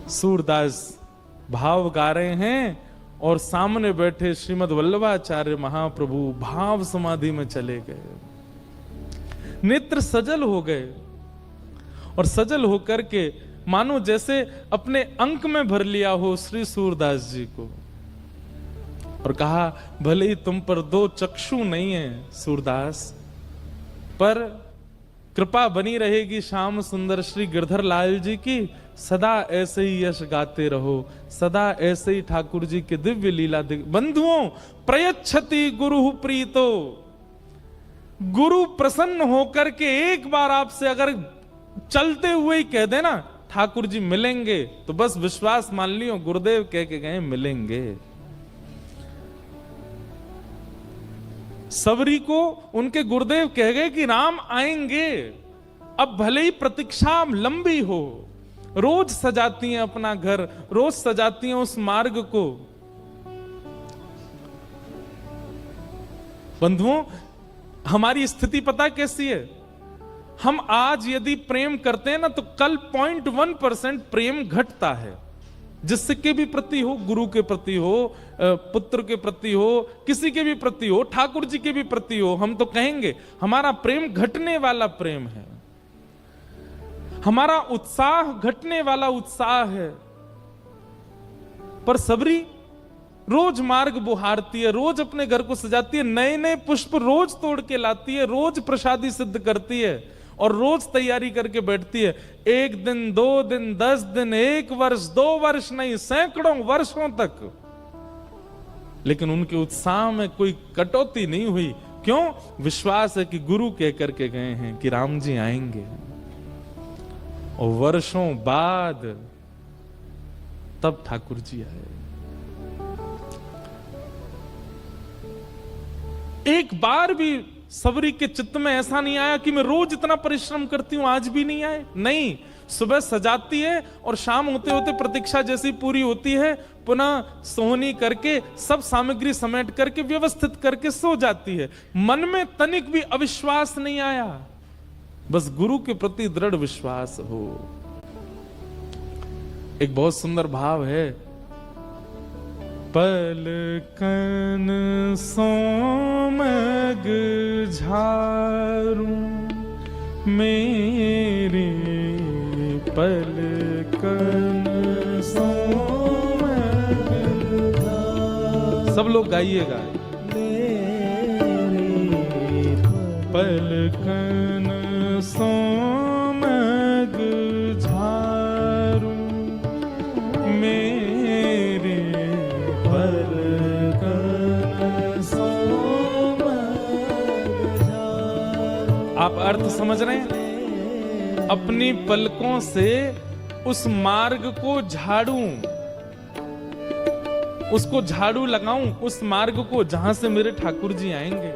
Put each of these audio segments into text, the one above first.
सूरदास भाव गा रहे हैं और सामने बैठे श्रीमद् वल्लभाचार्य महाप्रभु भाव समाधि में चले गए, नेत्र सजल हो गए और सजल होकर के मानो जैसे अपने अंक में भर लिया हो श्री सूरदास जी को, और कहा भले ही तुम पर दो चक्षु नहीं है सूरदास, पर कृपा बनी रहेगी श्याम सुंदर श्री गिरधर लाल जी की, सदा ऐसे ही यश गाते रहो, सदा ऐसे ही ठाकुर जी के दिव्य लीला बंधुओं प्रयच्छति गुरु प्रीतो, गुरु प्रसन्न होकर के एक बार आपसे अगर चलते हुए ही कह देना ठाकुर जी मिलेंगे, तो बस विश्वास मान लियो गुरुदेव कह के गए मिलेंगे। सबरी को उनके गुरुदेव कह गए कि राम आएंगे, अब भले ही प्रतीक्षा लंबी हो, रोज सजाती हैं अपना घर, रोज सजाती हैं उस मार्ग को। बंधुओं, हमारी स्थिति पता कैसी है? हम आज यदि प्रेम करते हैं ना, तो कल 0.1% प्रेम घटता है, जिसके भी प्रति हो, गुरु के प्रति हो, पुत्र के प्रति हो, किसी के भी प्रति हो, ठाकुर जी के भी प्रति हो, हम तो कहेंगे हमारा प्रेम घटने वाला प्रेम है, हमारा उत्साह घटने वाला उत्साह है। पर सबरी रोज मार्ग बुहारती है, रोज अपने घर को सजाती है, नए नए पुष्प रोज तोड़ के लाती है, रोज प्रसादी सिद्ध करती है और रोज तैयारी करके बैठती है। 1 दिन, 2 दिन, 10 दिन, 1 वर्ष, 2 वर्ष नहीं, सैकड़ों वर्षों तक, लेकिन उनके उत्साह में कोई कटौती नहीं हुई। क्यों? विश्वास है कि गुरु कह करके गए हैं कि राम जी आएंगे, और वर्षों बाद तब ठाकुर जी आए। एक बार भी सबरी के चित्त में ऐसा नहीं आया कि मैं रोज इतना परिश्रम करती हूं आज भी नहीं आए। नहीं, सुबह सजाती है और शाम होते होते प्रतीक्षा जैसी पूरी होती है, पुनः सोहनी करके सब सामग्री समेट करके व्यवस्थित करके सो जाती है। मन में तनिक भी अविश्वास नहीं आया, बस गुरु के प्रति दृढ़ विश्वास हो। एक बहुत सुंदर भाव है, पलकन सोमग झारू मेरे, पलकन सोमग झारू। सब लोग गाइएगा। पलकन सोमग झारू मेरे, आप अर्थ समझ रहे हैं? अपनी पलकों से उस मार्ग को झाड़ूं, उसको झाड़ू लगाऊं, उस मार्ग को जहां से मेरे ठाकुर जी आएंगे।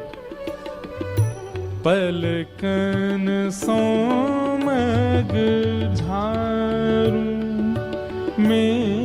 पलकन सोमग झाड़ू में